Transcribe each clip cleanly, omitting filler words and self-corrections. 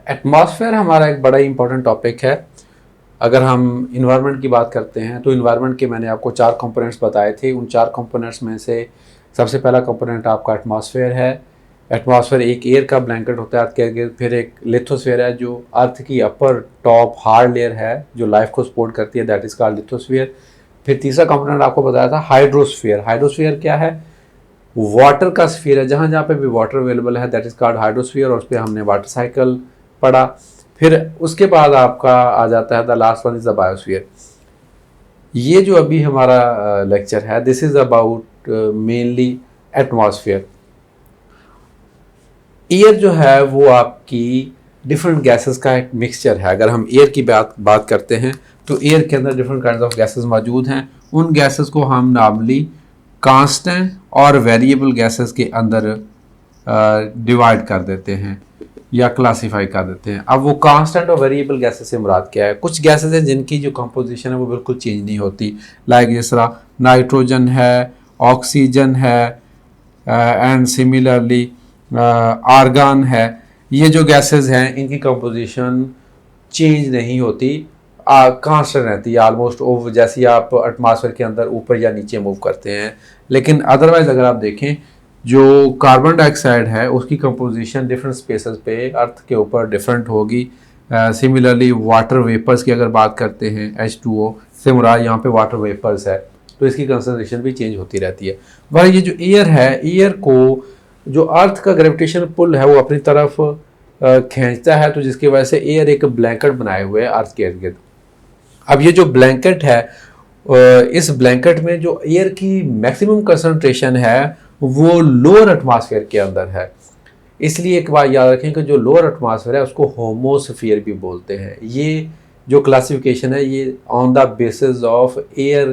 Atmosphere हमारा एक बड़ा इंपॉर्टेंट टॉपिक है। अगर हम इन्वायरमेंट की बात करते हैं तो इन्वायरमेंट के मैंने आपको 4 कंपोनेंट्स बताए थे। उन 4 कंपोनेंट्स में से सबसे पहला कंपोनेंट आपका एटमॉस्फेयर है। एटमॉस्फेयर एक एयर का ब्लैंकेट होता है अर्थ के इर्द-गिर्द। फिर एक लिथोस्फीयर है जो अर्थ की अपर टॉप हार्ड लेयर है जो लाइफ को सपोर्ट करती है, दैट इज कॉल्ड लिथोस्फीयर। फिर तीसरा कंपोनेंट आपको बताया था हाइड्रोस्फीयर। हाइड्रोस्फीयर क्या है? वाटर का स्फीयर है, जहाँ जहाँ पे भी वाटर अवेलेबल है, दैट इज कॉल्ड हाइड्रोस्फीयर। और उस पर हमने वाटर साइकिल पढ़ा। फिर उसके बाद आपका आ जाता है the last one is the biosphere. ये जो अभी हमारा लेक्चर है this is about mainly atmosphere. Air जो है वो आपकी डिफरेंट गैसेस का एक मिक्सचर है। अगर हम एयर की बात करते हैं तो एयर के अंदर डिफरेंट काइंड ऑफ गैसेस मौजूद हैं। उन गैसेस को हम नॉर्मली कांस्टेंट और वेरिएबल गैसेस के अंदर डिवाइड कर देते हैं या क्लासीफाई कर देते हैं। अब वो कांस्टेंट और वेरिएबल गैसेस से मुराद क्या है? कुछ गैसेस हैं जिनकी जो कंपोजिशन है वो बिल्कुल चेंज नहीं होती, लाइक जिस तरह नाइट्रोजन है, ऑक्सीजन है एंड सिमिलरली आर्गन है। ये जो गैसेस हैं इनकी कंपोजिशन चेंज नहीं होती, कांस्टेंट रहती है ऑलमोस्ट। ओवर जैसे आप एटमॉस्फेयर के अंदर ऊपर या नीचे मूव करते हैं। लेकिन अदरवाइज अगर आप देखें जो कार्बन डाइऑक्साइड है उसकी कंपोजिशन डिफरेंट स्पेसेस पे अर्थ के ऊपर डिफरेंट होगी। सिमिलरली वाटर वेपर्स की अगर बात करते हैं H2O से मुराद यहाँ पे वाटर वेपर्स है, तो इसकी कंसंट्रेशन भी चेंज होती रहती है। वह ये जो एयर है, एयर को जो अर्थ का ग्रेविटेशन पुल है वो अपनी तरफ खींचता है, तो जिसकी वजह से एयर एक ब्लैंकेट बनाए हुए है अर्थ के इर्द गिर्द। अब ये जो ब्लैंकेट है इस ब्लैंकेट में जो एयर की मैक्सिमम कंसंट्रेशन है वो लोअर एटमॉस्फेयर के अंदर है। इसलिए एक बात याद रखें कि जो लोअर एटमॉस्फेयर है उसको होमोस्फीयर भी बोलते हैं। ये जो क्लासिफिकेशन है ये on the basis of air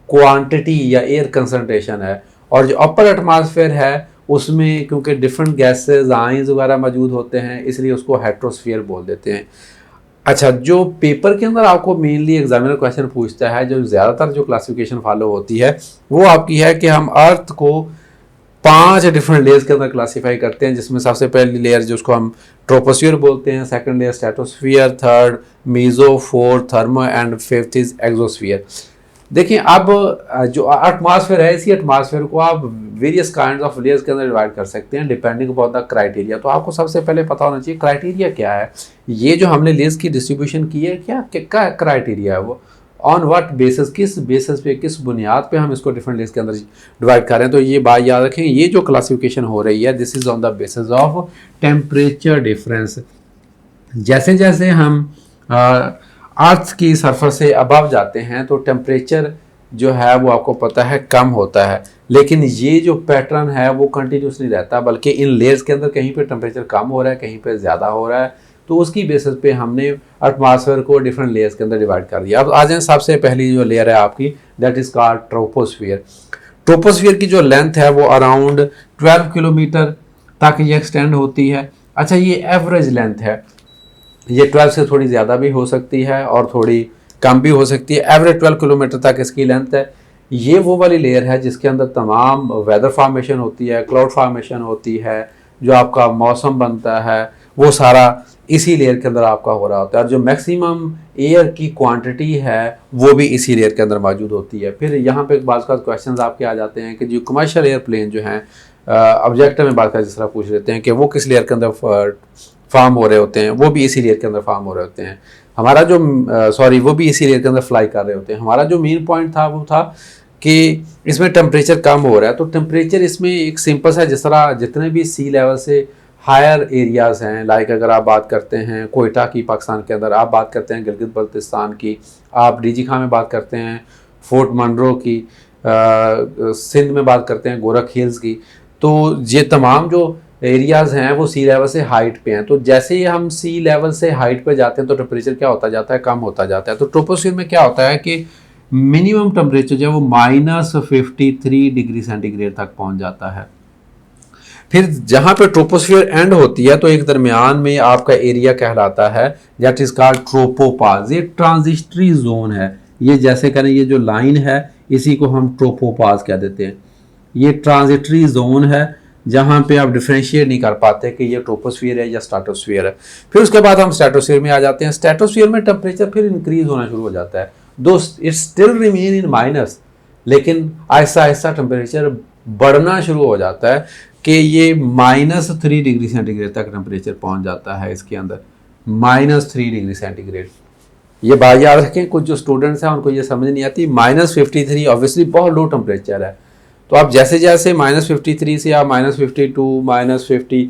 quantity या एयर कंसंट्रेशन है। और जो अपर एटमॉस्फेयर है उसमें क्योंकि डिफरेंट गैसेस आयंस वगैरह मौजूद होते हैं इसलिए उसको हेट्रोस्फीयर बोल देते हैं। अच्छा, जो पेपर के अंदर आपको मेनली एग्जामिनर क्वेश्चन पूछता है, जो ज़्यादातर जो क्लासिफिकेशन फॉलो होती है वो आपकी है कि हम अर्थ को 5 डिफरेंट लेयर्स के अंदर क्लासीफाई करते हैं, जिसमें सबसे पहली लेयर जिसको हम ट्रोपोस्फीयर बोलते हैं, second layer stratosphere, third meso, fourth thermo and fifth is exosphere. देखिए अब जो एटमॉस्फेयर है इसी एटमॉस्फेयर को आप वेरियस काइंड ऑफ लेयर्स के अंदर डिवाइड कर सकते हैं डिपेंडिंग अपॉन द क्राइटेरिया। तो आपको सबसे पहले पता होना चाहिए क्राइटेरिया क्या है। ये जो हमने लेयर्स की डिस्ट्रीब्यूशन की है क्या क्राइटेरिया है वो, ऑन व्हाट बेसिस, किस बेसिस पे, किस बुनियाद पे हम इसको डिफरेंट लेयर्स के अंदर डिवाइड कर रहे हैं। तो ये बात याद रखें, ये जो क्लासिफिकेशन हो रही है this is on the basis of temperature difference. जैसे जैसे हम अर्थ की सरफेस से अबव जाते हैं तो टेम्परेचर जो है वो आपको पता है कम होता है, लेकिन ये जो पैटर्न है वो कंटिन्यूस नहीं रहता, बल्कि इन लेयर्स के अंदर कहीं पे टेम्परेचर कम हो रहा है, कहीं पे ज़्यादा हो रहा है। तो उसकी बेसिस पे हमने एटमॉस्फेयर को डिफरेंट लेयर्स के अंदर डिवाइड कर दिया। अब आ जाए सबसे पहली जो लेयर है आपकी, that is called troposphere. Troposphere की जो लेंथ है वो अराउंड 12 किलोमीटर तक ये एक्सटेंड होती है। अच्छा, ये एवरेज लेंथ है, ये 12 से थोड़ी ज़्यादा भी हो सकती है और थोड़ी कम भी हो सकती है। एवरेज 12 किलोमीटर तक इसकी लेंथ है। ये वो वाली लेयर है जिसके अंदर तमाम वेदर फॉर्मेशन होती है, क्लाउड फॉर्मेशन होती है, जो आपका मौसम बनता है वो सारा इसी लेयर के अंदर आपका हो रहा होता है। और जो मैक्सिमम एयर की क्वांटिटी है वो भी इसी लेयर के अंदर मौजूद होती है। फिर यहाँ पे बात का क्वेश्चन आपके आ जाते हैं कि जो कमर्शियल एयरप्लेन जो हैं ऑब्जेक्टिव में बात का जिस तरह पूछ लेते हैं कि वो किस लेयर के अंदर फार्म हो रहे होते हैं, वो भी इसी लेयर के अंदर फार्म हो रहे होते हैं। हमारा जो वो भी इसी लेयर के अंदर फ्लाई कर रहे होते हैं। हमारा जो मेन पॉइंट था वो था कि इसमें टेम्परेचर कम हो रहा है। तो टेम्परेचर इसमें एक सिंपल सा, जिस तरह जितने भी सी लेवल से हायर एरियाज़ हैं, लाइक अगर आप बात करते हैं कोयटा की पाकिस्तान के अंदर, आप बात करते हैं गिलगित बल्तिस्तान की, आप डीजी खां में बात करते हैं फोर्ट मंडरो की, सिंध में बात करते हैं गोरख हिल्स की, तो ये तमाम जो एरियाज़ हैं वो सी लेवल से हाइट पे हैं। तो जैसे ही हम सी लेवल से हाइट पे जाते हैं तो टेम्परेचर क्या होता जाता है, कम होता जाता है। तो ट्रोपोस्फीयर में क्या होता है कि मिनिमम टेम्परेचर जो है वो -53 डिग्री सेंटीग्रेड तक पहुंच जाता है। फिर जहाँ पे ट्रोपोस्फीयर एंड होती है तो एक दरमियान में आपका एरिया कहलाता है दैट इज कॉल्ड ट्रोपोपाज। ये ट्रांजिस्टरी जोन है। ये जैसे करें ये जो लाइन है इसी को हम ट्रोपोपाज कह देते हैं। ये ट्रांजिटरी जोन है जहाँ पे आप डिफ्रेंशिएट नहीं कर पाते कि ये ट्रोपोस्फियर है या स्ट्रेटोस्फियर है। फिर उसके बाद हम स्ट्रेटोस्फियर में आ जाते हैं। स्ट्रेटोस्फियर में टेम्परेचर फिर इंक्रीज होना शुरू हो जाता है, दो it still remain in minus, लेकिन आहिस्ता आहिस्ता टेम्परेचर बढ़ना शुरू हो जाता है कि ये -3 डिग्री सेंटीग्रेड तक टेम्परेचर पहुंच जाता है इसके अंदर, -3 डिग्री सेंटीग्रेड। ये बात याद रखें, कुछ जो स्टूडेंट्स हैं उनको ये समझ नहीं आती। -53 ऑब्वियसली बहुत लो टेम्परेचर है, तो आप जैसे जैसे -53 से आप -52 -50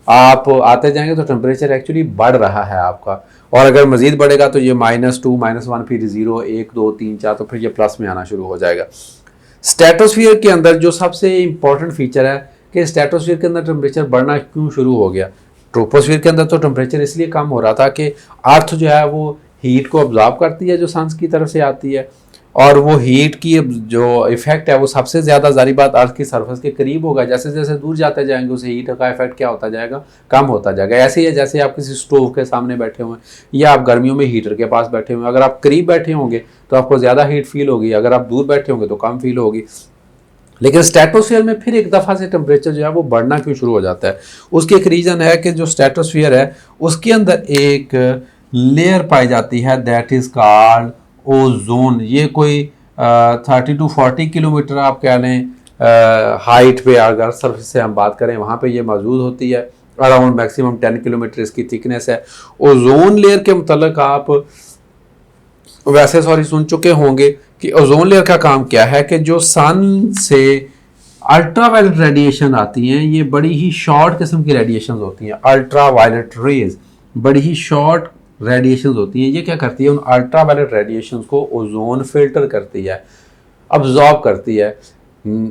आप आते जाएंगे तो टेम्परेचर एक्चुअली बढ़ रहा है आपका, और अगर मजीद बढ़ेगा तो ये -2 -1 फिर 0 1 2 3 4 तो फिर ये प्लस में आना शुरू हो जाएगा। स्ट्रेटोस्फियर के अंदर जो सबसे इंपॉर्टेंट फीचर है कि स्ट्रेटोस्फियर के अंदर टेम्परेचर बढ़ना क्यों शुरू हो गया। ट्रोपोस्फियर के अंदर तो टेम्परेचर इसलिए कम हो रहा था कि अर्थ जो है वो हीट को ऑब्जॉर्व करती है जो सन की तरफ से आती है, और वो हीट की जो इफेक्ट है वो सबसे ज़्यादा जारी बात अर्थ की सरफेस के करीब होगा। जैसे जैसे दूर जाते जाएंगे उसे हीट का इफेक्ट क्या होता जाएगा, कम होता जाएगा। ऐसे ही है जैसे आप किसी स्टोव के सामने बैठे हुए हैं या आप गर्मियों में हीटर के पास बैठे हुए हैं, अगर आप करीब बैठे होंगे तो आपको ज़्यादा हीट फील होगी, अगर आप दूर बैठे होंगे तो कम फील होगी। लेकिन स्ट्रेटोस्फीयर में फिर एक दफ़ा से टेम्परेचर जो है वो बढ़ना क्यों शुरू हो जाता है, उसकी एक रीज़न है कि जो स्ट्रेटोस्फीयर है उसके अंदर एक लेयर पाई जाती है दैट इज़ कॉल्ड ओजोन। ये कोई 30 to 40 किलोमीटर आप कह लें हाइट पे, अगर सरफेस से हम बात करें वहाँ पे ये मौजूद होती है। अराउंड मैक्सिमम 10 किलोमीटर इसकी थिकनेस है। ओजोन लेयर के मुतल्लिक आप वैसे सुन चुके होंगे कि ओजोन लेयर का काम क्या है कि जो सन से अल्ट्रावायलेट रेडिएशन आती हैं, ये बड़ी ही शॉर्ट किस्म की रेडिएशन होती हैं। अल्ट्रावायलेट रेज बड़ी ही शॉर्ट रेडिएशन होती हैं। ये क्या करती है, उन अल्ट्रावायलेट रेडिएशन को ओजोन फिल्टर करती है, अब्जॉर्ब करती है,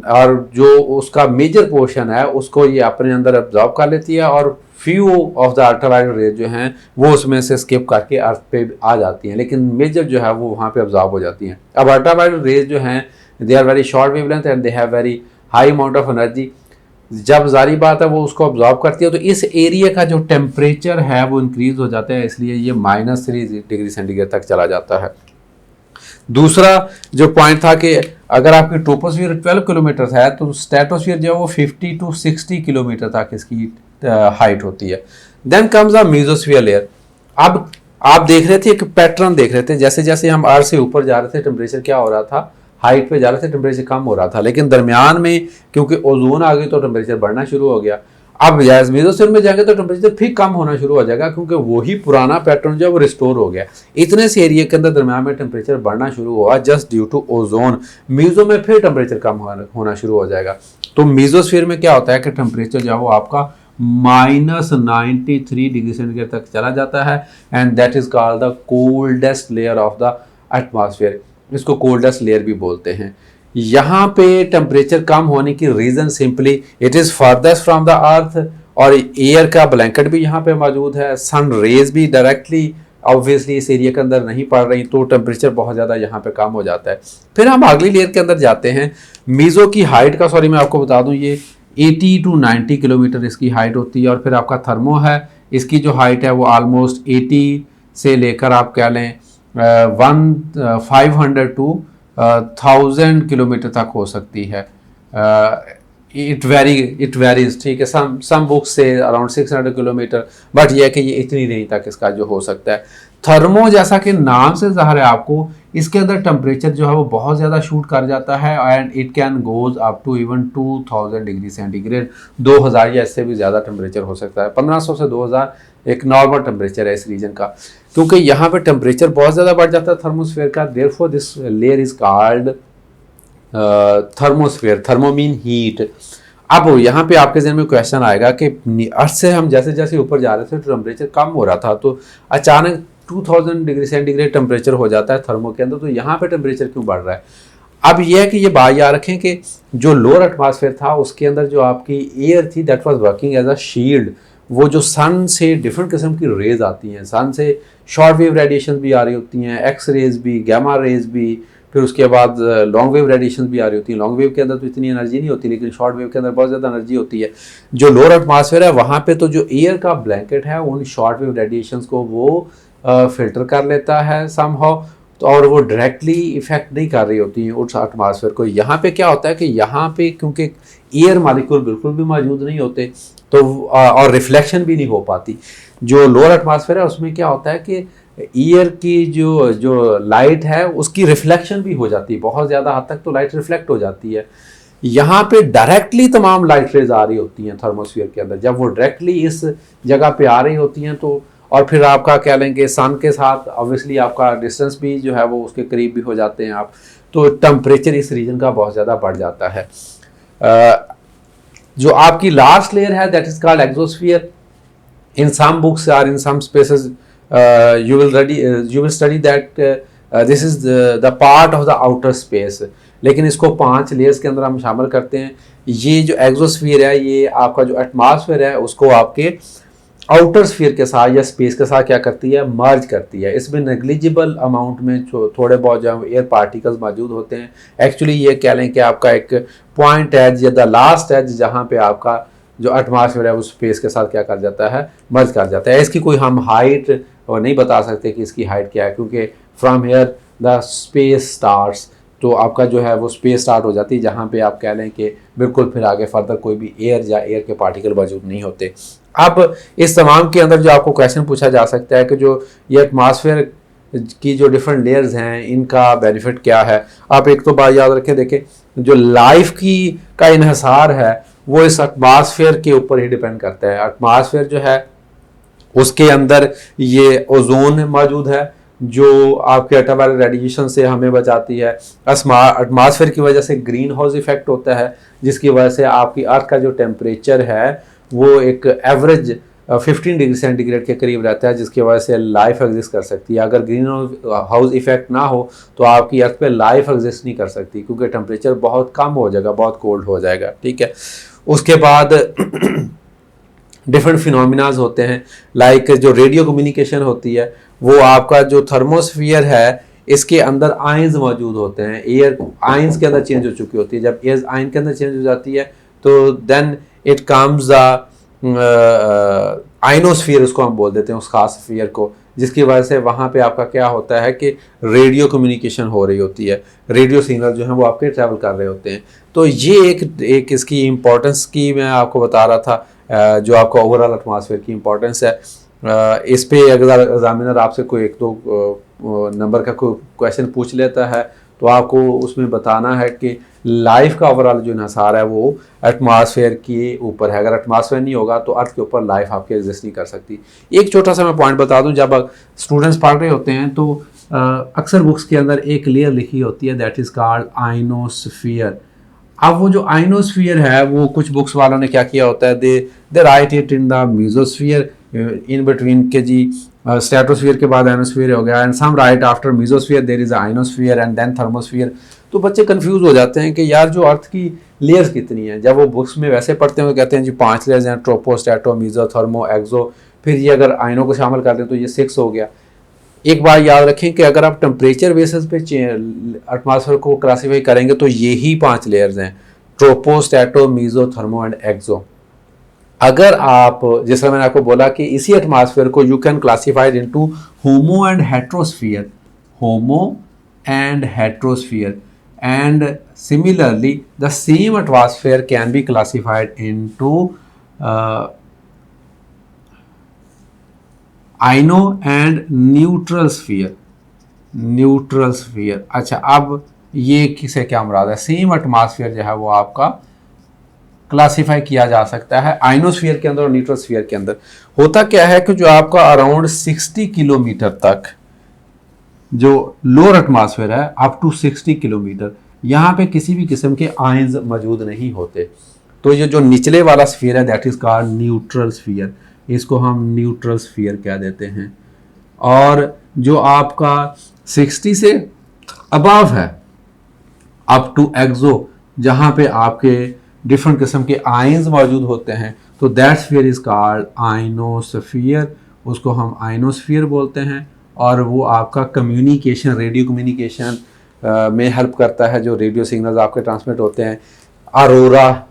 और जो उसका मेजर पोर्शन है उसको ये अपने अंदर अब्जॉर्ब कर लेती है, और few of the ultraviolet rays जो हैं वो उसमें से स्किप करके अर्थ पे आ जाती हैं, लेकिन मेजर जो है वो वहाँ पे अब्जॉर्ब हो जाती हैं। अब अल्ट्रावायलेट रेज जो हैं they are very short wavelength and they have very high amount of energy. जब जारी बात है वो उसको ऑब्जॉर्व करती है तो इस एरिया का जो टेम्परेचर है वो इंक्रीज हो जाता है, इसलिए ये -3 डिग्री सेंटीग्रेड तक चला जाता है। दूसरा जो पॉइंट था कि अगर आपकी ट्रोपोस्फीयर 12 किलोमीटर है तो स्ट्रेटोस्फीयर जो है वो 50 to 60 किलोमीटर तक इसकी हाइट होती है। Then comes the mesosphere layer. अब आप देख रहे थे, एक पैटर्न देख रहे थे, जैसे जैसे हम अर्थ से ऊपर जा रहे थे टेम्परेचर क्या हो रहा था, हाइट पे जा रहे थे टेम्परेचर कम हो रहा था, लेकिन दरमियान में क्योंकि ओजोन आ गई तो टेम्परेचर बढ़ना शुरू हो गया। अब मेसोस्फीयर में जाएंगे तो टेम्परेचर फिर कम होना शुरू हो जाएगा क्योंकि वही पुराना पैटर्न जो है वो रिस्टोर हो गया। इतने से एरिया के अंदर दरमियान में टेम्परेचर बढ़ना शुरू हुआ just due to ozone. Meso में फिर टेम्परेचर कम होना शुरू हो जाएगा। तो मेसोस्फीयर में क्या होता है कि टेम्परेचर जो है वो आपका -93 डिग्री सेंटीग्रेड तक चला जाता है, and that is called the coldest layer of the atmosphere. इसको कोल्डेस्ट लेयर भी बोलते हैं। यहाँ पे टेम्परेचर कम होने की reason simply it is farthest from the earth, और एयर का ब्लैंकेट भी यहाँ पे मौजूद है, सन रेज भी डायरेक्टली ऑब्वियसली इस एरिया के अंदर नहीं पड़ रही, तो टेम्परेचर बहुत ज़्यादा यहाँ पे कम हो जाता है। फिर हम अगली लेयर के अंदर जाते हैं। मीज़ो की हाइट का मैं आपको बता दूँ, ये 80 to 90 किलोमीटर इसकी हाइट होती है। और फिर आपका थर्मो है, इसकी जो हाइट है वो ऑलमोस्ट 80 से लेकर आप कह लें 500 to 1000 किलोमीटर तक हो सकती है। इट वेरीज, ठीक है। सम बुक्स से अराउंड 600 किलोमीटर, बट यह है कि ये इतनी रेंज तक इसका जो हो सकता है। थर्मो जैसा कि नाम से ज़ाहिर है आपको, इसके अंदर टेम्परेचर जो है वो बहुत ज़्यादा शूट कर जाता है, and it can goes up to even 2000 degree centigrade. 2000 या इससे भी ज़्यादा टेम्परेचर हो सकता है। 1500 से 2000 एक नॉर्मल टेम्परेचर है इस रीजन का, क्योंकि यहाँ पे टेम्परेचर बहुत ज़्यादा बढ़ जाता है थर्मोस्फेयर का। Therefore this layer is called thermosphere. Thermo mean heat. अब यहाँ पे आपके जहन में क्वेश्चन आएगा कि अर्थ से हम जैसे जैसे ऊपर जा रहे थे तो टेम्परेचर कम हो रहा था, तो अचानक 2000 डिग्री सेंटीग्रेड टेम्परेचर हो जाता है थर्मो के अंदर, तो यहाँ पे टेम्परेचर क्यों बढ़ रहा है। अब यह है कि ये बात याद रखें कि जो लोअर एटमॉस्फेयर था उसके अंदर जो आपकी एयर थी that was working as a shield. वो जो सन से डिफरेंट किस्म की रेज आती हैं, सन से शॉर्ट वेव रेडिएशन भी आ रही होती हैं, एक्स रेज भी, गामा रेज भी, फिर उसके बाद लॉन्ग वेव रेडिएशन भी आ रही होती है। लॉन्ग वेव के अंदर तो इतनी एनर्जी नहीं होती, लेकिन शॉर्ट वेव के अंदर बहुत ज़्यादा एनर्जी होती है। जो लोअर एटमॉस्फेयर है वहाँ पे तो जो एयर का ब्लैंकेट है उन शॉर्ट वेव रेडिएशंस को वो फिल्टर कर लेता है समहाउ, तो और वो डायरेक्टली इफेक्ट नहीं कर रही होती हैं उस एटमॉस्फेयर को। यहाँ पे क्या होता है कि यहाँ पे क्योंकि एयर मॉलिक्यूल बिल्कुल भी मौजूद नहीं होते, तो और रिफ्लेक्शन भी नहीं हो पाती। जो लोअर एटमॉस्फेयर है उसमें क्या होता है कि एयर की जो जो लाइट है उसकी रिफ्लेक्शन भी हो जाती है, बहुत ज़्यादा हद तक तो लाइट रिफ्लेक्ट हो जाती है। यहाँ पे डायरेक्टली तमाम लाइट रेज आ रही होती हैं थर्मोस्फीयर के अंदर। जब वो डायरेक्टली इस जगह पे आ रही होती हैं तो, और फिर आपका कह लेंगे सन के साथ ऑब्वियसली आपका डिस्टेंस भी जो है वो उसके करीब भी हो जाते हैं आप, तो टेम्परेचर इस रीजन का बहुत ज़्यादा बढ़ जाता है। जो आपकी लास्ट लेयर है that is called exosphere. In some books और in some spaces you will study that this is the part of the outer space। लेकिन इसको 5 लेयर्स के अंदर हम शामिल करते हैं। ये जो एक्सोस्फीयर है ये आपका जो एटमॉस्फेयर है उसको आपके आउटर स्फीयर के साथ या स्पेस के साथ क्या करती है, मर्ज करती है। इसमें नेग्लिजिबल अमाउंट में थोड़े बहुत जो एयर पार्टिकल्स मौजूद होते हैं। एक्चुअली ये कह लें कि आपका एक पॉइंट एज या द लास्ट एज जहाँ पे आपका जो एटमॉस्फेयर है उस स्पेस के साथ क्या कर जाता है, मर्ज कर जाता है। इसकी कोई हम हाइट और नहीं बता सकते कि इसकी हाइट क्या है, क्योंकि from here the space starts, तो आपका जो है वो स्पेस स्टार्ट हो जाती है जहाँ पे आप कह लें कि बिल्कुल फिर आगे फर्दर कोई भी एयर या एयर के पार्टिकल मौजूद नहीं होते। अब इस तमाम के अंदर जो आपको क्वेश्चन पूछा जा सकता है कि जो ये एटमॉस्फेयर की जो डिफरेंट लेयर्स हैं इनका बेनिफिट क्या है। आप एक तो बात याद रखें, देखें जो लाइफ की का इन्हिसार है वो इस एटमॉस्फेयर के ऊपर ही डिपेंड करता है। एटमॉस्फेयर जो है उसके अंदर ये ओजोन मौजूद है जो आपके अल्ट्रावायलेट रेडिएशन से हमें बचाती है। एटमॉस्फेयर की वजह से ग्रीन हाउस इफेक्ट होता है जिसकी वजह से आपकी अर्थ का जो टेम्परेचर है वो एक एवरेज 15 डिग्री सेंटीग्रेड के करीब रहता है, जिसकी वजह से लाइफ एग्जिस्ट कर सकती है। अगर ग्रीन हाउस इफेक्ट ना हो तो आपकी अर्थ पे लाइफ एग्जिस्ट नहीं कर सकती, क्योंकि टेम्परेचर बहुत कम हो जाएगा, बहुत कोल्ड हो जाएगा। ठीक है, उसके बाद डिफरेंट फिनोमिनाज होते हैं, लाइक जो रेडियो कम्युनिकेशन होती है वो आपका जो थर्मोस्फियर है इसके अंदर आयंस मौजूद होते हैं। एयर आयंस के अंदर चेंज हो चुकी होती है। जब एयर आयन के अंदर चेंज हो जाती है तो देन इट कम्स आइनोस्फीयर, उसको हम बोल देते हैं उस खास स्फीयर को, जिसकी वजह से वहाँ पे आपका क्या होता है कि रेडियो कम्युनिकेशन हो रही होती है, रेडियो सिग्नल जो है वो आपके ट्रैवल कर रहे होते हैं। तो ये एक इसकी इम्पोर्टेंस की मैं आपको बता रहा था, जो आपका ओवरऑल एटमॉस्फेयर की इम्पोर्टेंस है। इस पे अगर एग्जामिनर आपसे कोई 1-2 नंबर का कोई क्वेश्चन पूछ लेता है तो आपको उसमें बताना है कि लाइफ का ओवरऑल जो इन्हिसार है वो एटमॉस्फेयर के ऊपर है। अगर एटमॉस्फेयर नहीं होगा तो अर्थ के ऊपर लाइफ आपके एग्जिस्ट नहीं कर सकती। एक छोटा सा मैं पॉइंट बता दूं, जब स्टूडेंट्स पढ़ रहे होते हैं तो अक्सर बुक्स के अंदर एक लेयर लिखी होती है दैट इज़ कॉल्ड आइनोस्फीयर। अब वो जो आइनोस्फीयर है वो कुछ बुक्स वालों ने क्या किया होता है, they write it in the mesosphere in between के जी स्ट्रेटोस्फीयर के बाद आइनोस्फीयर हो गया, and some right after mesosphere there is ionosphere and then thermosphere. तो बच्चे कंफ्यूज हो जाते हैं कि यार जो अर्थ की लेयर्स कितनी हैं। जब वो बुक्स में वैसे पढ़ते हैं तो कहते हैं जी 5 लेयर्स हैं, ट्रोपो, स्ट्रेटो, मीजो, थर्मो, एक्सो, फिर ये अगर आइनों को शामिल कर दें तो ये 6 हो गया। एक बात याद रखें कि अगर आप टेम्परेचर बेसिस पे एटमॉस्फेयर को क्लासीफाई करेंगे तो यही 5 लेयर्स हैं, tropo, strato, meso, thermo and exo. अगर आप, जैसा मैंने आपको बोला कि इसी एटमॉस्फेयर को you can classified into homo and heterosphere, homo and heterosphere, and similarly the same atmosphere can be classified into ino and neutral sphere, neutral sphere। अच्छा, अब ये किसे क्या मुराद है, सेम एटमॉस्फेयर जो है वो आपका क्लासीफाई किया जा सकता है आइनोस्फीयर के अंदर और न्यूट्रल स्फीयर के अंदर। होता क्या है कि जो आपका अराउंड 60 किलोमीटर तक जो लोअर एटमॉस्फेयर है अप टू 60 किलोमीटर, यहाँ पे किसी भी किस्म के आयंस मौजूद नहीं होते। तो ये जो निचले वाला स्फीयर है that is called neutral sphere, इसको हम न्यूट्रल स्फीयर कह देते हैं। और जो आपका 60 से अबव है अप टू एक्सो, जहाँ पे आपके डिफरेंट किस्म के आयंस मौजूद होते हैं, तो that sphere is called ionosphere, उसको हम आइनोस्फीयर बोलते हैं। और वो आपका कम्युनिकेशन, रेडियो कम्युनिकेशन में हेल्प करता है। जो रेडियो सिग्नल्स आपके ट्रांसमिट होते हैं, Arora,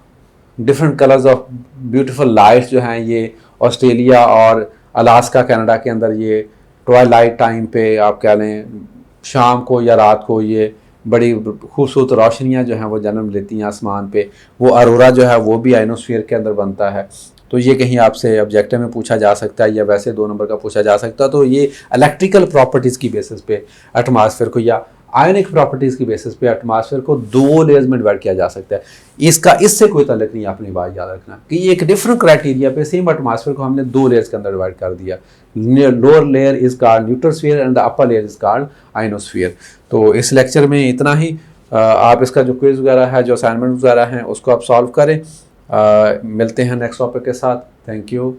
different colours of beautiful lights जो हैं, ये ऑस्ट्रेलिया और अलास्का कनाडा के अंदर ये ट्वाइलाइट टाइम पे आप कह लें शाम को या रात को ये बड़ी खूबसूरत रोशनियाँ जो हैं वो जन्म लेती हैं आसमान पे। वो अरोरा जो है वो भी आइनोस्फीयर के अंदर बनता है। तो ये कहीं आपसे ऑब्जेक्टिव में पूछा जा सकता है या वैसे 2 नंबर का पूछा जा सकता है। तो ये इलेक्ट्रिकल प्रॉपर्टीज़ की बेसिस पे एटमॉस्फेयर को या आयनिक प्रॉपर्टीज़ की बेसिस पे एटमॉस्फेयर को 2 लेयर्स में डिवाइड किया जा सकता है। इसका इससे कोई ताल्लुक नहीं है, अपनी बात याद रखना कि एक डिफरेंट क्राइटेरिया पे सेम एटमॉस्फेयर को हमने 2 लेयर्स के अंदर डिवाइड कर दिया। Lower layer is called neutrosphere and the upper layer is called ionosphere. तो इस लेक्चर में इतना ही। आप इसका जो क्विज वगैरह है, जो असाइनमेंट वगैरह हैं, उसको आप सॉल्व करें। मिलते हैं नेक्स्ट टॉपिक के साथ। Thank you.